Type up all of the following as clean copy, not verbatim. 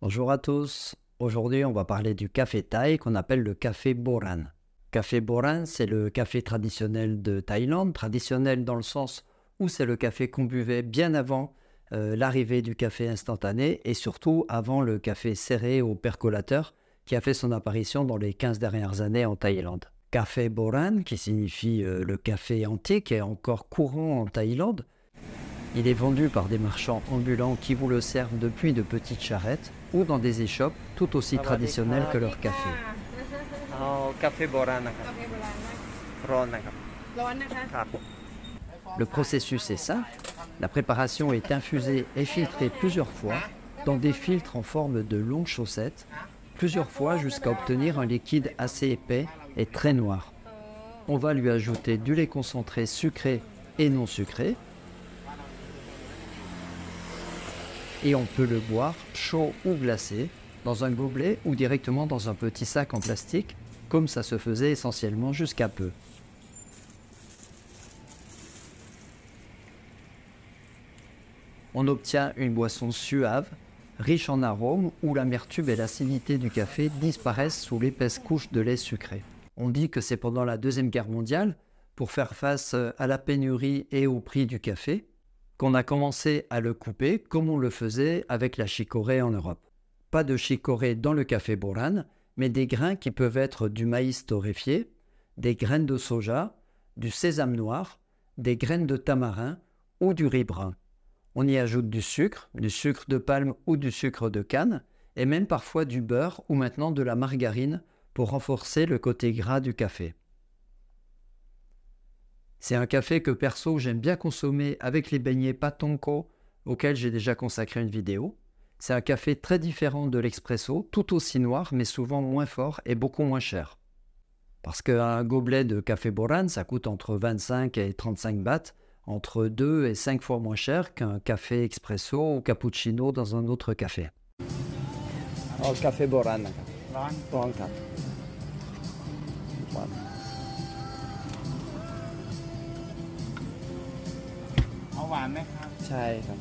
Bonjour à tous. Aujourd'hui, on va parler du café thaï qu'on appelle le café Boran. Café Boran, c'est le café traditionnel de Thaïlande, traditionnel dans le sens où c'est le café qu'on buvait bien avant l'arrivée du café instantané et surtout avant le café serré au percolateur qui a fait son apparition dans les 15 dernières années en Thaïlande. Café Boran, qui signifie le café antique, est encore courant en Thaïlande. Il est vendu par des marchands ambulants qui vous le servent depuis de petites charrettes ou dans des échoppes tout aussi traditionnelles que leur café. Café Boran Le processus est simple. La préparation est infusée et filtrée plusieurs fois dans des filtres en forme de longues chaussettes, plusieurs fois jusqu'à obtenir un liquide assez épais et très noir. On va lui ajouter du lait concentré sucré et non sucré, et on peut le boire chaud ou glacé, dans un gobelet ou directement dans un petit sac en plastique, comme ça se faisait essentiellement jusqu'à peu. On obtient une boisson suave, riche en arômes, où l'amertume et l'acidité du café disparaissent sous l'épaisse couche de lait sucré. On dit que c'est pendant la Deuxième Guerre mondiale, pour faire face à la pénurie et au prix du café, qu'on a commencé à le couper comme on le faisait avec la chicorée en Europe. Pas de chicorée dans le café Boran, mais des grains qui peuvent être du maïs torréfié, des graines de soja, du sésame noir, des graines de tamarin ou du riz brun. On y ajoute du sucre de palme ou du sucre de canne, et même parfois du beurre ou maintenant de la margarine pour renforcer le côté gras du café. C'est un café que perso j'aime bien consommer avec les beignets patonko auxquels j'ai déjà consacré une vidéo. C'est un café très différent de l'expresso, tout aussi noir mais souvent moins fort et beaucoup moins cher. Parce qu'un gobelet de café Boran ça coûte entre 25 et 35 bahts, entre 2 et 5 fois moins cher qu'un café expresso ou cappuccino dans un autre café. Café Boran เอาหวานไหมครับ ใช่ครับ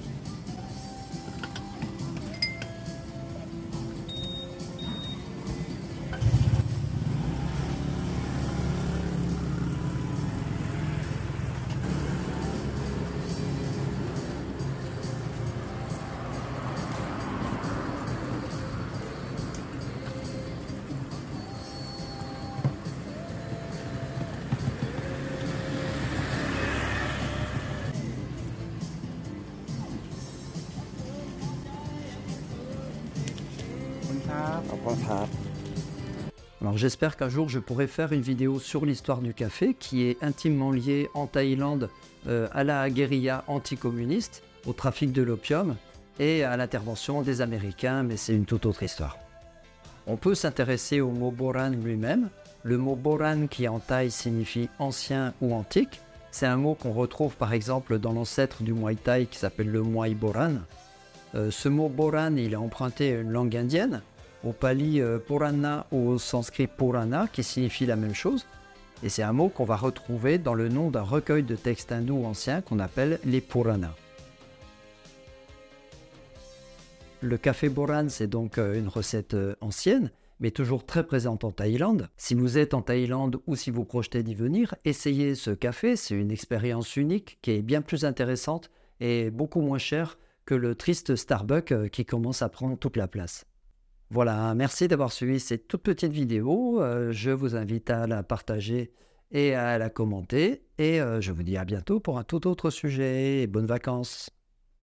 Alors j'espère qu'un jour je pourrai faire une vidéo sur l'histoire du café qui est intimement liée en Thaïlande à la guérilla anticommuniste, au trafic de l'opium et à l'intervention des Américains, mais c'est une toute autre histoire. On peut s'intéresser au mot Boran lui-même. Le mot Boran qui en thaï signifie ancien ou antique, c'est un mot qu'on retrouve par exemple dans l'ancêtre du Muay Thai qui s'appelle le Muay Boran. Ce mot Boran il est emprunté à une langue indienne, au pali Purana ou au sanskrit Purana qui signifie la même chose, et c'est un mot qu'on va retrouver dans le nom d'un recueil de textes hindous anciens qu'on appelle les Puranas. Le café Boran c'est donc une recette ancienne, mais toujours très présente en Thaïlande. Si vous êtes en Thaïlande ou si vous projetez d'y venir, essayez ce café, c'est une expérience unique qui est bien plus intéressante et beaucoup moins chère que le triste Starbucks qui commence à prendre toute la place. Voilà, merci d'avoir suivi cette toute petite vidéo. Je vous invite à la partager et à la commenter. Et je vous dis à bientôt pour un tout autre sujet. Bonnes vacances!